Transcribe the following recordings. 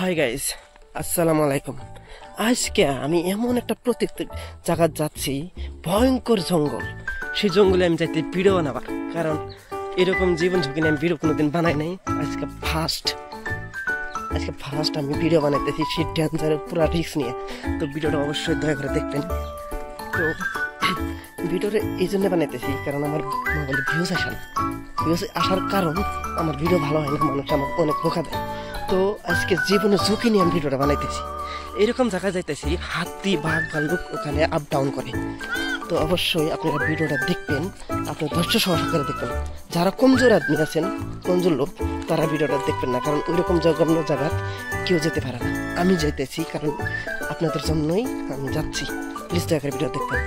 Hi guys, আসসালামু আলাইকুম। আজকে আমি এমন একটা জায়গা যাচ্ছি, ভয়ঙ্কর জঙ্গল। সেই জঙ্গলে আমি যাইতে ভিডিও বানাবার, কারণ এরকম জীবন ঝুঁকি নিয়ে আমি ভিডিও কোনোদিন বানাই নাই। আজকে ফার্স্ট আমি ভিডিও বানাইতেছি সেই ডেঞ্জারের পুরো রিস্ক নিয়ে। তো ভিডিওটা অবশ্যই দয়া করে দেখবেন। তো ভিডিওটা এই জন্য বানাইতেছি কারণ আমার মোবাইলে ভিউজ আসে না। ভিউজ আসার কারণ আমার ভিডিও ভালো হয় না, মানুষ আমার অনেক বোকা দেয়। তো আজকে জীবনে ঝুঁকি নিয়ে আমি ভিডিওটা বানাইতেছি। এরকম জায়গায় যাইতেছি, হাতি বাঘ ভাল্লুক ওখানে আপ ডাউন করে। তো অবশ্যই আপনারা ভিডিওটা দেখবেন, আপনার ধৈর্য সহকারে দেখবেন। যারা কমজোর আদমি আছেন, কমজোর লোক, তারা ভিডিওটা দেখবেন না, কারণ ওইরকম জঘন্য জায়গা কেউ যেতে পারে না। আমি যাইতেছি কারণ আপনাদের জন্যই আমি যাচ্ছি। প্লিজ দয়া করে ভিডিও দেখবেন।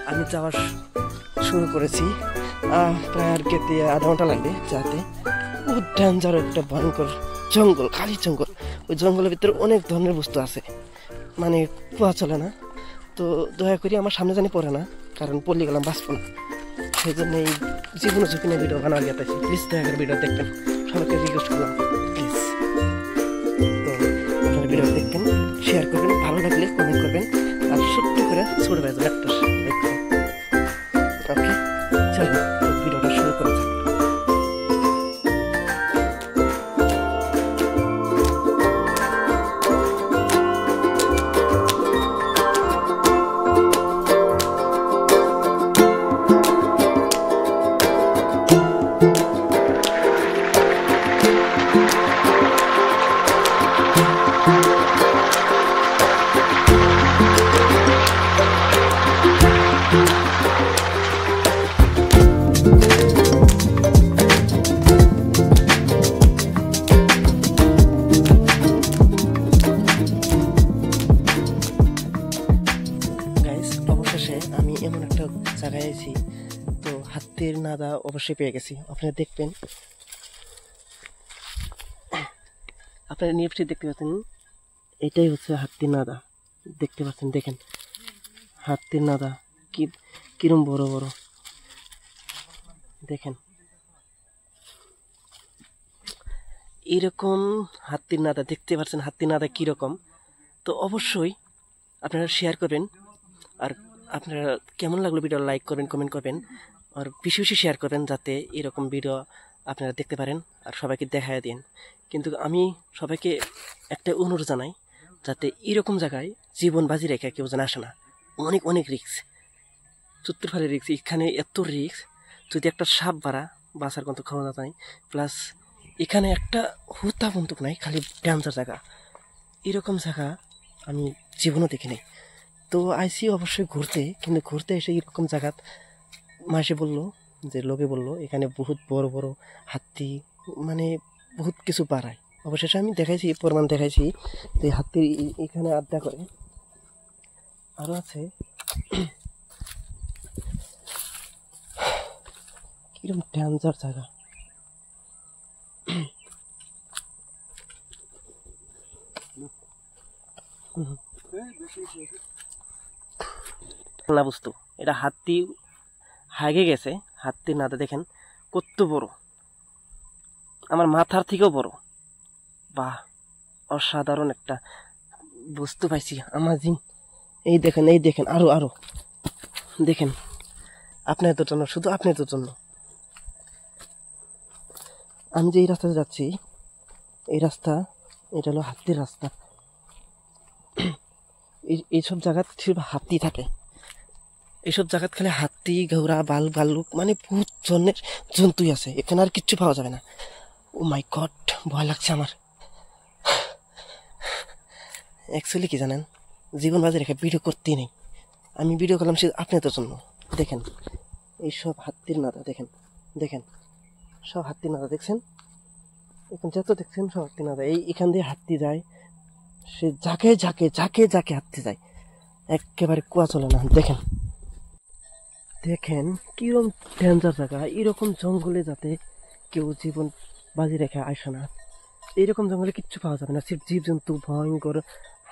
আমি যাওয়া শুরু করেছি, প্রায় আর গেতে আধা ঘন্টা লাগবে যাতে। বহুত ডেঞ্জার একটা ভয়ঙ্কর জঙ্গল, খালি জঙ্গল। ওই জঙ্গলের ভিতরে অনেক ধরনের বস্তু আছে, মানে কুয়া চলে না। তো দয়া করি আমার সামনে জানি পড়ে না, কারণ পড়লে গেলাম বাঁচবো না। সেই জন্য এই জীবন ঝুঁকি নিয়ে ভিডিও বানানো গেতেছি। প্লিজ দয়া করে ভিডিও দেখবেন, সবাইকে রিকোয়েস্ট করলাম প্লিজ। তো আপনারা ভিডিও দেখবেন, শেয়ার করবেন, ভালো লাগলে কমেন্ট করবেন, আর ছোট্ট করে ছোট ভাই একটা লাইক করবেন। ওকে, চলো ভিডিওটা শুরু করা যাক। আমি এমন একটা জায়গায় আছি, তো হাতির নাদা অবশ্যই পেয়ে গেছি। আপনারা দেখবেন, আপনারা নিশ্চয়ই দেখতে পাচ্ছেন, এটাই হচ্ছে হাতির নাদা। দেখতে পাচ্ছেন, দেখেন হাতির নাদা কিরম বড় বড়, দেখেন এরকম হাতির নাদা। দেখতে পাচ্ছেন হাতির নাদা কিরকম। তো অবশ্যই আপনারা শেয়ার করবেন, আর আপনারা কেমন লাগলো ভিডিও লাইক করবেন, কমেন্ট করবেন, আর বেশি বেশি শেয়ার করবেন, যাতে এরকম ভিডিও আপনারা দেখতে পারেন আর সবাইকে দেখায় দিন। কিন্তু আমি সবাইকে একটা অনুরোধ জানাই, যাতে এরকম জায়গায় জীবন বাজি রেখে কেউ যেন আসে না। অনেক অনেক রিস্ক, চতুর্ফালে রিস্ক। এখানে এত রিস্ক, যদি একটা সাপ বাঁচার কোনো ক্ষমতা নাই। প্লাস এখানে একটা হুতা বন্দুক নাই, খালি ডেঞ্জার জায়গা। এরকম জায়গা আমি জীবনও দেখি নাই। তো আইসি অবশ্যই ঘুরতে, কিন্তু ঘুরতে এসে এরকম জায়গা মাসে বললো, যে লোকে বললো এখানে বহুত বড় বড় হাতি, মানে বহুত কিছু বাড়ায়। অবশেষে আমি দেখাইছি, প্রমাণ দেখাইছি যে হাতি এখানে আড্ডা করে। আরও আছে, কিরকম ডেঞ্জার জায়গা। না বস্তু, এটা হাতি হাগে গেছে। হাতির নাদা দেখেন কত বড়, আমার মাথার থেকেও বড়। বাহ, অসাধারণ একটা বস্তু পাইছি আমাজিং। এই দেখেন, এই দেখেন, আরো আরো দেখেন। আপনাদের জন্য, শুধু আপনাদের জন্য। আমি যে এই রাস্তাতে যাচ্ছি, এই রাস্তা, এটা হলো হাতির রাস্তা। এইসব জায়গায় শুধু হাতি থাকে। এইসব জায়গাত খালি হাতি, ঘোড়া, ভাল্লুক, মানে বহুত ধরনের জন্তুই আছে। এখানে আর কিচ্ছু পাওয়া যাবে না। ও মাই গড, ভয় লাগছে আমার। অ্যাকচুয়ালি কি জানেন, জীবন বাজি রেখে ভিডিও করতেই নেই। আমি ভিডিও করলাম সে আপনাদের জন্য। দেখেন এইসব হাতির নাদা, দেখেন দেখেন, সব হাতির নাদা দেখছেন। এখন যত দেখছেন সব হাতির নাদা। এখান দিয়ে হাতি যায়, সে ঝাঁকে ঝাঁকে ঝাঁকে ঝাঁকে হাতি যায়, একেবারে কুয়া চলে না। দেখেন দেখেন কিরকম ডেঞ্জার জায়গা। এরকম জঙ্গলে যাতে কেউ জীবন বাজি রেখে আসে না। এইরকম জঙ্গলে কিচ্ছু পাওয়া যাবে না, সির্ফ জীবজন্তু, ভয়ঙ্কর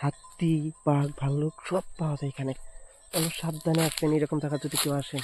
হাতি, বাঘ, ভাল্লুক সব পাওয়া যায় এখানে। সাবধানে আসবেন এরকম জায়গা যদি কেউ আসেন।